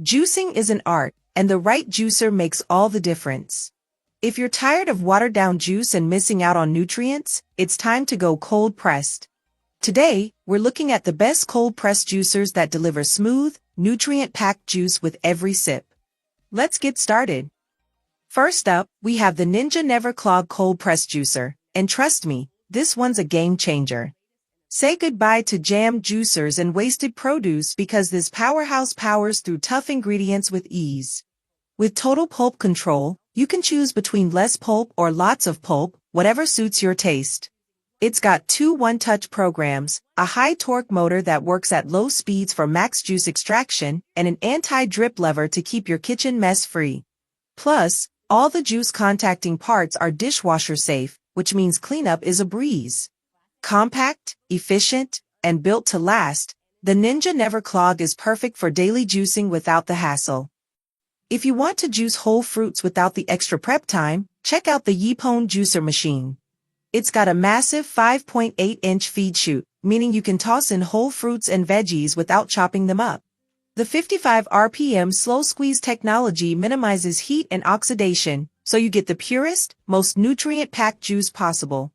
Juicing is an art, and the right juicer makes all the difference. If you're tired of watered-down juice and missing out on nutrients, it's time to go cold-pressed. Today, we're looking at the best cold-pressed juicers that deliver smooth, nutrient-packed juice with every sip. Let's get started. First up, we have the Ninja NeverClog cold-pressed juicer, and trust me, this one's a game-changer. Say goodbye to jam juicers and wasted produce because this powerhouse powers through tough ingredients with ease. With total pulp control, you can choose between less pulp or lots of pulp, whatever suits your taste. It's got two one-touch programs, a high-torque motor that works at low speeds for max juice extraction, and an anti-drip lever to keep your kitchen mess-free. Plus, all the juice-contacting parts are dishwasher-safe, which means cleanup is a breeze. Compact, efficient, and built to last, the Ninja NeverClog is perfect for daily juicing without the hassle. If you want to juice whole fruits without the extra prep time, check out the YPONE juicer machine. It's got a massive 5.8-inch feed chute, meaning you can toss in whole fruits and veggies without chopping them up. The 55 RPM slow squeeze technology minimizes heat and oxidation, so you get the purest, most nutrient-packed juice possible.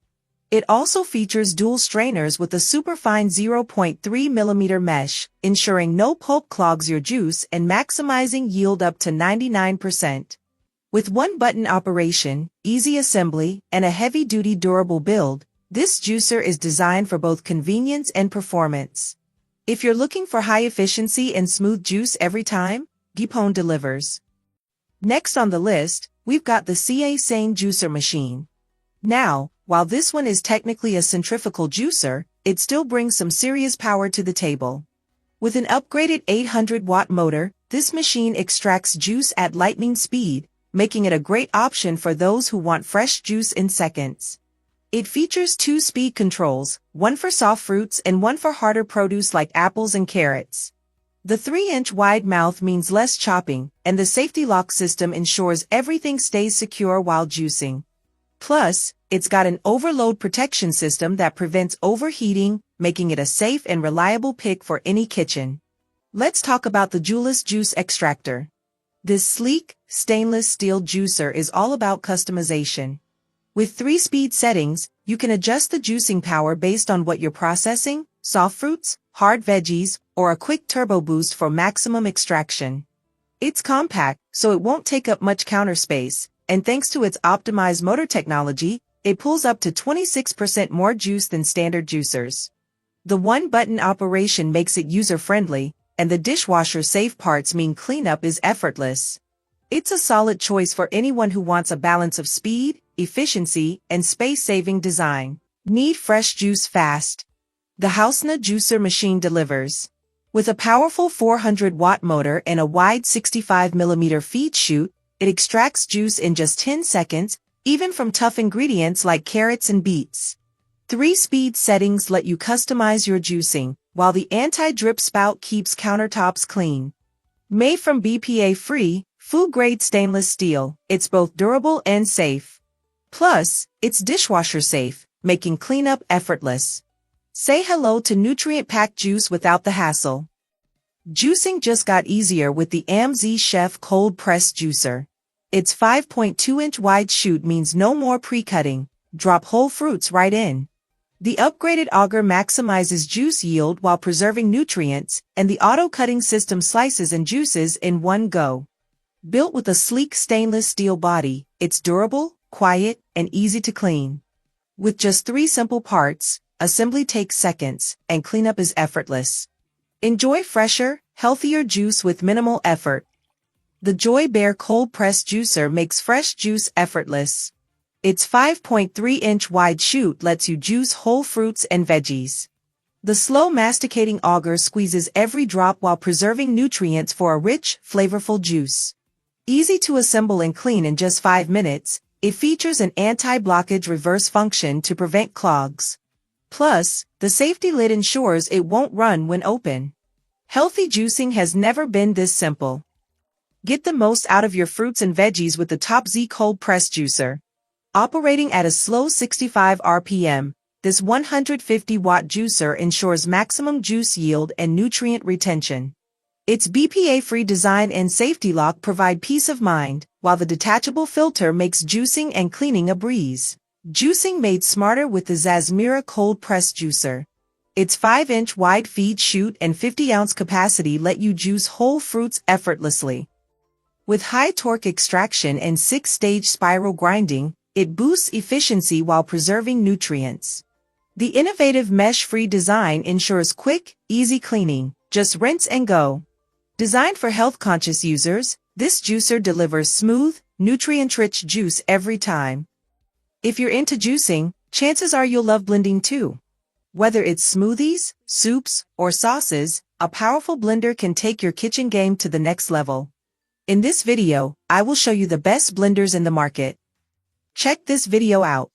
It also features dual strainers with a superfine 0.3 mm mesh, ensuring no pulp clogs your juice and maximizing yield up to 99%. With one-button operation, easy assembly, and a heavy-duty durable build, this juicer is designed for both convenience and performance. If you're looking for high efficiency and smooth juice every time, YPONE delivers. Next on the list, we've got the QCEN juicer machine. Now, while this one is technically a centrifugal juicer, it still brings some serious power to the table. With an upgraded 800-watt motor, this machine extracts juice at lightning speed, making it a great option for those who want fresh juice in seconds. It features two speed controls, one for soft fruits and one for harder produce like apples and carrots. The 3-inch wide mouth means less chopping, and the safety lock system ensures everything stays secure while juicing. Plus, it's got an overload protection system that prevents overheating, making it a safe and reliable pick for any kitchen. Let's talk about the Juilist juice extractor. This sleek, stainless steel juicer is all about customization. With 3 speed settings, you can adjust the juicing power based on what you're processing, soft fruits, hard veggies, or a quick turbo boost for maximum extraction. It's compact, so it won't take up much counter space, and thanks to its optimized motor technology, it pulls up to 26% more juice than standard juicers. The one-button operation makes it user-friendly, and the dishwasher-safe parts mean cleanup is effortless. It's a solid choice for anyone who wants a balance of speed, efficiency, and space-saving design. Need fresh juice fast? The HOUSNAT juicer machine delivers. With a powerful 400-watt motor and a wide 65mm feed chute, it extracts juice in just 10 seconds, even from tough ingredients like carrots and beets. 3 speed settings let you customize your juicing, while the anti-drip spout keeps countertops clean. Made from BPA-free, food-grade stainless steel, it's both durable and safe. Plus, it's dishwasher safe, making cleanup effortless. Say hello to nutrient-packed juice without the hassle. Juicing just got easier with the AMZCHEF cold-pressed juicer. Its 5.2-inch wide chute means no more pre-cutting. Drop whole fruits right in. The upgraded auger maximizes juice yield while preserving nutrients, and the auto-cutting system slices and juices in one go. Built with a sleek stainless steel body, it's durable, quiet, and easy to clean. With just 3 simple parts, assembly takes seconds, and cleanup is effortless. Enjoy fresher, healthier juice with minimal effort. The Joy Bear cold-pressed juicer makes fresh juice effortless. Its 5.3-inch wide chute lets you juice whole fruits and veggies. The slow masticating auger squeezes every drop while preserving nutrients for a rich, flavorful juice. Easy to assemble and clean in just 5 minutes, it features an anti-blockage reverse function to prevent clogs. Plus, the safety lid ensures it won't run when open. Healthy juicing has never been this simple. Get the most out of your fruits and veggies with the TopZee cold-pressed juicer. Operating at a slow 65 RPM, this 150-watt juicer ensures maximum juice yield and nutrient retention. Its BPA-free design and safety lock provide peace of mind, while the detachable filter makes juicing and cleaning a breeze. Juicing made smarter with the Zasmira cold press juicer. Its 5-inch wide feed chute and 50-ounce capacity let you juice whole fruits effortlessly. With high torque extraction and 6-stage spiral grinding, it boosts efficiency while preserving nutrients. The innovative mesh-free design ensures quick, easy cleaning. Just rinse and go. Designed for health-conscious users, this juicer delivers smooth, nutrient-rich juice every time. If you're into juicing, chances are you'll love blending too. Whether it's smoothies, soups, or sauces, a powerful blender can take your kitchen game to the next level. In this video, I will show you the best blenders in the market. Check this video out.